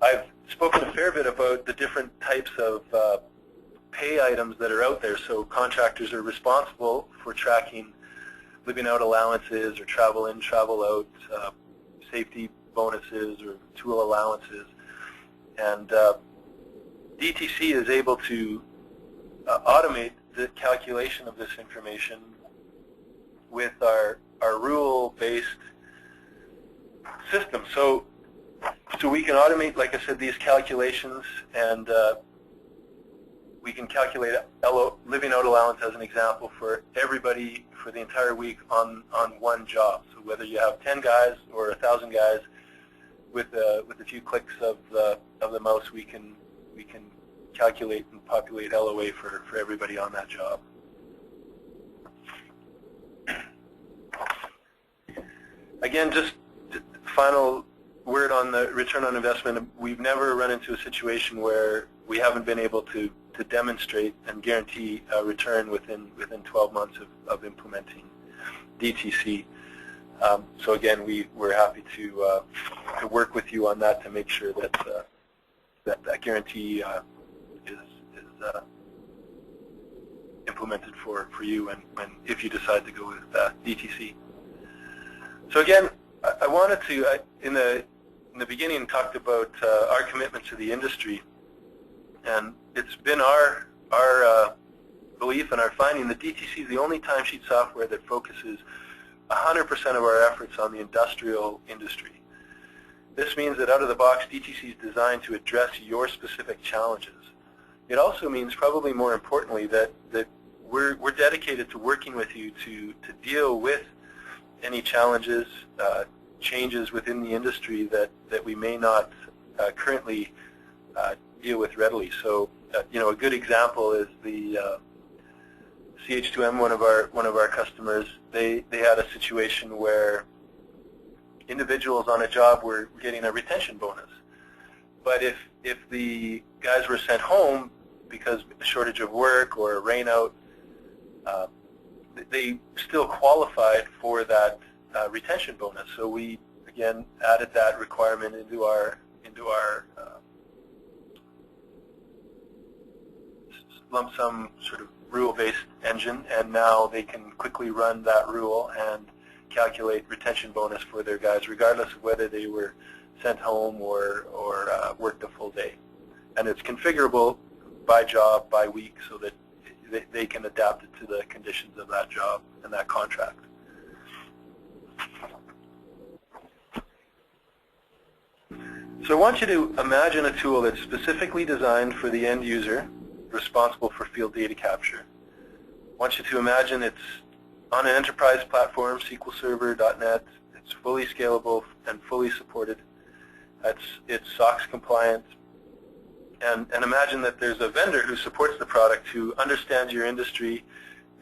I've spoken a fair bit about the different types of pay items that are out there. So contractors are responsible for tracking living out allowances or travel in, travel out, safety bonuses or tool allowances. And DTC is able to automate the calculation of this information with our rule-based system. So we can automate, like I said, these calculations, and we can calculate living out allowance as an example for everybody for the entire week on one job. So whether you have 10 guys or 1,000 guys, with a few clicks of the mouse, we can calculate and populate LOA for everybody on that job. Again, just final word on the return on investment. We've never run into a situation where we haven't been able to demonstrate and guarantee a return within 12 months of implementing DTC. So again, we're happy to work with you on that to make sure that that guarantee is implemented for you if you decide to go with DTC. So again, I wanted to in the beginning talked about our commitment to the industry, and it's been our belief and our finding that DTC is the only timesheet software that focuses 100% of our efforts on the industrial industry. This means that out of the box, DTC is designed to address your specific challenges. It also means, probably more importantly, that we're dedicated to working with you to deal with any challenges, changes within the industry that we may not currently deal with readily. So, a good example is the CH2M, one of our customers. They had a situation where individuals on a job were getting a retention bonus, but if the guys were sent home because of a shortage of work or a rain out, they still qualified for that retention bonus. So we again added that requirement into our lump sum sort of rule-based engine, and now they can quickly run that rule and calculate retention bonus for their guys, regardless of whether they were sent home or worked a full day. And it's configurable by job, by week, so that they can adapt it to the conditions of that job and that contract. So I want you to imagine a tool that's specifically designed for the end user, responsible for field data capture. I want you to imagine it's on an enterprise platform, SQL Server, .NET. It's fully scalable and fully supported. It's SOX compliant. And imagine that there's a vendor who supports the product, who understands your industry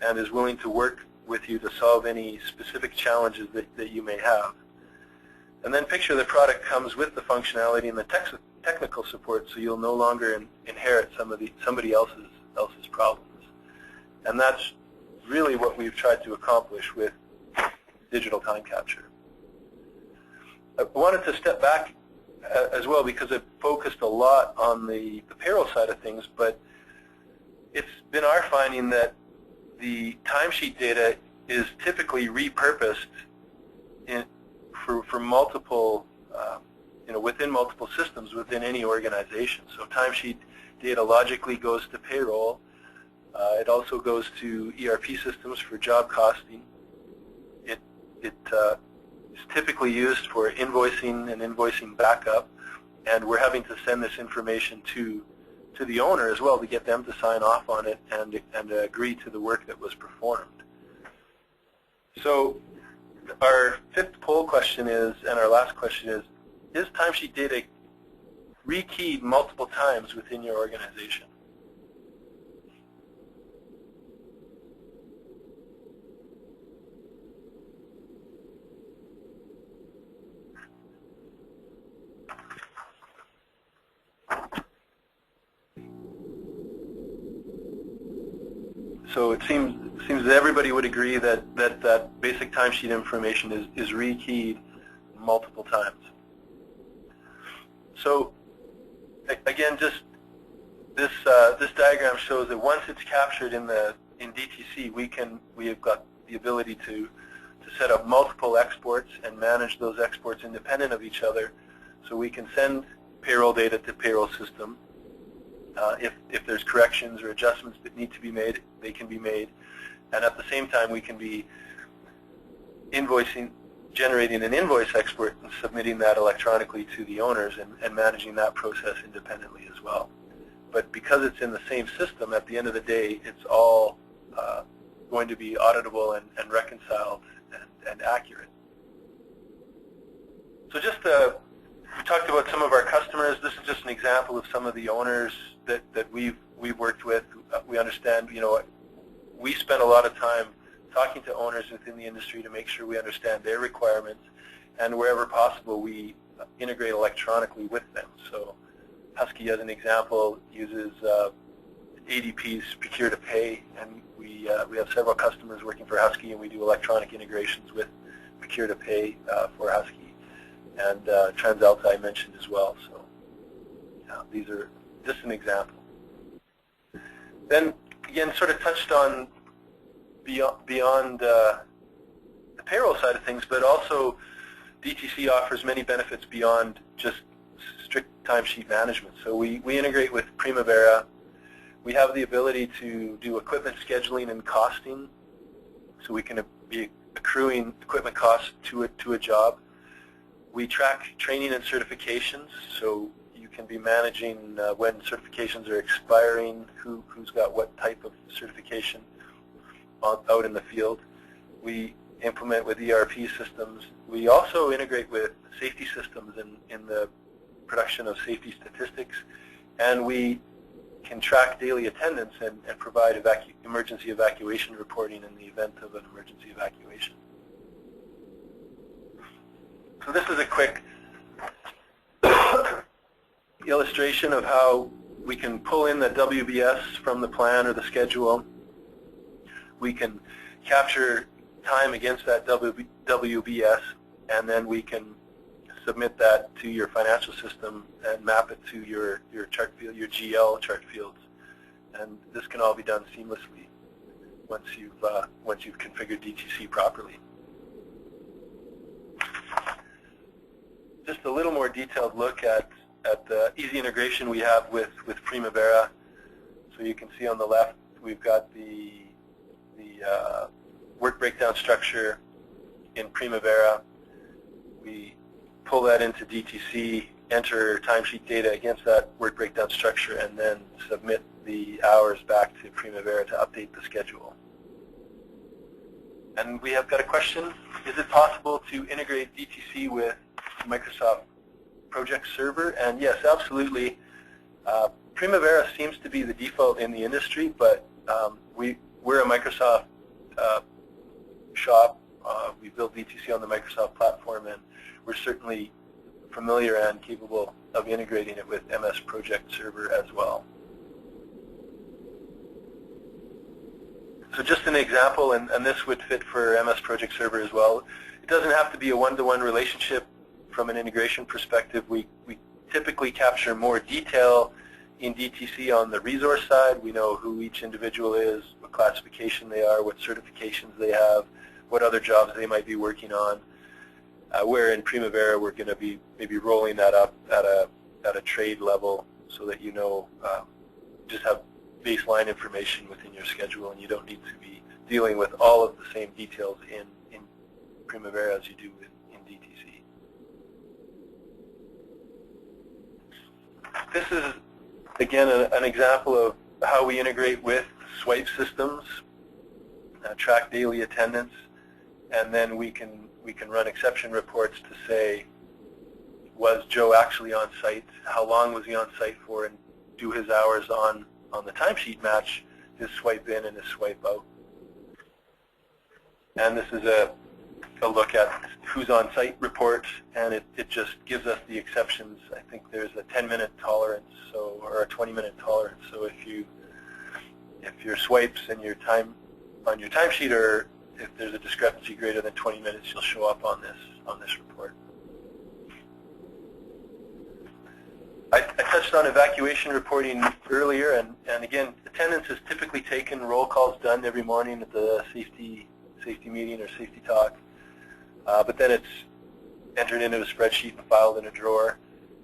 and is willing to work with you to solve any specific challenges that you may have. And then picture the product comes with the functionality and the technical support, so you'll no longer inherit somebody else's problems. And that's really what we've tried to accomplish with digital time capture. I wanted to step back as well, because it focused a lot on the payroll side of things, but it's been our finding that the timesheet data is typically repurposed for multiple, within multiple systems within any organization. So timesheet data logically goes to payroll. It also goes to ERP systems for job costing. It is typically used for invoicing and invoicing backup, and we're having to send this information to the owner as well to get them to sign off on it and agree to the work that was performed. So our fifth poll question is, and our last question is timesheet data rekeyed multiple times within your organization? So it seems that everybody would agree that basic timesheet information is rekeyed multiple times. So again, just this diagram shows that once it's captured in DTC, we have got the ability to set up multiple exports and manage those exports independent of each other. So we can send payroll data to payroll system. If there's corrections or adjustments that need to be made, they can be made. And at the same time, we can be generating an invoice export and submitting that electronically to the owners and managing that process independently as well. But because it's in the same system, at the end of the day, it's all going to be auditable and reconciled and accurate. So just we talked about some of our customers. This is just an example of some of the owners that we've worked with. We understand, we spend a lot of time talking to owners within the industry to make sure we understand their requirements, and wherever possible, we integrate electronically with them. So Husky, as an example, uses ADP's Procure to Pay, and we have several customers working for Husky, and we do electronic integrations with Procure to Pay for Husky, and TransAlta I mentioned as well. So these are just an example. Then again, sort of touched on beyond the payroll side of things, but also DTC offers many benefits beyond just strict timesheet management. So we integrate with Primavera. We have the ability to do equipment scheduling and costing, so we can be accruing equipment costs to a job. We track training and certifications, so you can be managing when certifications are expiring, who's got what type of certification out in the field. We implement with ERP systems. We also integrate with safety systems in the production of safety statistics, and we can track daily attendance and provide emergency evacuation reporting in the event of an emergency evacuation. So this is a quick illustration of how we can pull in the WBS from the plan or the schedule. We can capture time against that WBS, and then we can submit that to your financial system and map it to your chart field, your GL chart fields. And this can all be done seamlessly once you've configured DTC properly. Just a little more detailed look at the easy integration we have with Primavera. So you can see on the left we've got the work breakdown structure in Primavera. We pull that into DTC, enter timesheet data against that work breakdown structure, and then submit the hours back to Primavera to update the schedule. And we have got a question. Is it possible to integrate DTC with Microsoft Project Server? And yes, absolutely. Primavera seems to be the default in the industry, but we're a Microsoft shop. We build DTC on the Microsoft platform, and we're certainly familiar and capable of integrating it with MS Project Server as well. So just an example, and this would fit for MS Project Server as well. It doesn't have to be a one-to-one relationship from an integration perspective. We typically capture more detail in DTC on the resource side. We know who each individual is, what classification they are, what certifications they have, what other jobs they might be working on. Where in Primavera we're going to be maybe rolling that up at a trade level so that just have baseline information within your schedule, and you don't need to be dealing with all of the same details in Primavera as you do in DTC. This is, again, an example of how we integrate with swipe systems, track daily attendance, and then we can run exception reports to say, was Joe actually on site? How long was he on site for? And do his hours on the timesheet match his swipe in and his swipe out? And this is a look at who's on site report, and it just gives us the exceptions. I think there's a 10-minute tolerance, or a 20-minute tolerance. So if your swipes and your time on your timesheet are, if there's a discrepancy greater than 20 minutes, you'll show up on this report. I touched on evacuation reporting earlier, and again, attendance is typically taken, roll calls done every morning at the safety meeting or safety talk, but then it's entered into a spreadsheet and filed in a drawer,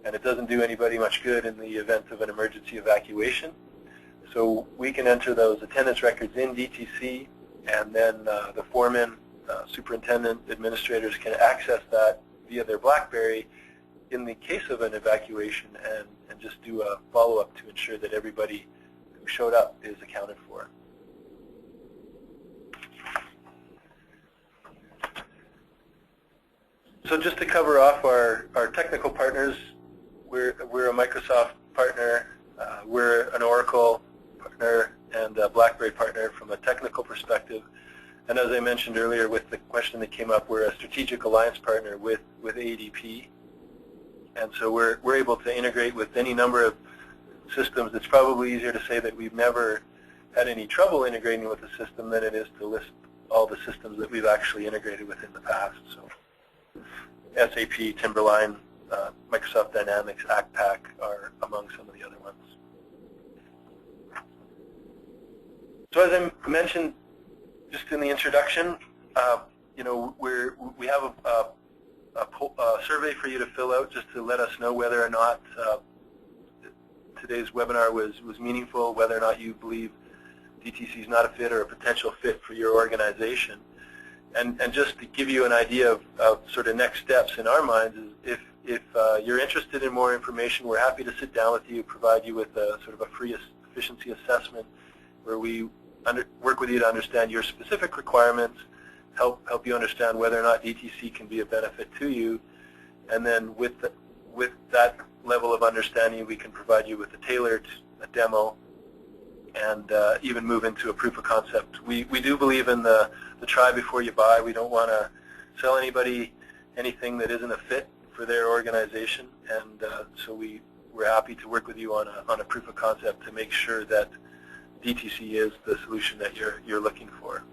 and it doesn't do anybody much good in the event of an emergency evacuation. So we can enter those attendance records in DTC, and then the foreman, superintendent, administrators can access that via their BlackBerry in the case of an evacuation and just do a follow-up to ensure that everybody who showed up is accounted for. So just to cover off our technical partners, we're a Microsoft partner, we're an Oracle partner, and a BlackBerry partner from a technical perspective. And as I mentioned earlier with the question that came up, we're a strategic alliance partner with ADP. And so we're able to integrate with any number of systems. It's probably easier to say that we've never had any trouble integrating with a system than it is to list all the systems that we've actually integrated with in the past. So SAP, Timberline, Microsoft Dynamics, ACPAC are among some of the other ones. So as I mentioned just in the introduction, you know, we have a survey for you to fill out just to let us know whether or not today's webinar was meaningful, whether or not you believe DTC is not a fit or a potential fit for your organization. And just to give you an idea of sort of next steps in our minds is if you're interested in more information, we're happy to sit down with you, provide you with a sort of a free efficiency assessment where we work with you to understand your specific requirements, help you understand whether or not DTC can be a benefit to you, and then with that level of understanding, we can provide you with a demo, and even move into a proof of concept. We do believe in the try before you buy. We don't want to sell anybody anything that isn't a fit for their organization, and so we're happy to work with you on a proof of concept to make sure that DTC is the solution that you're looking for.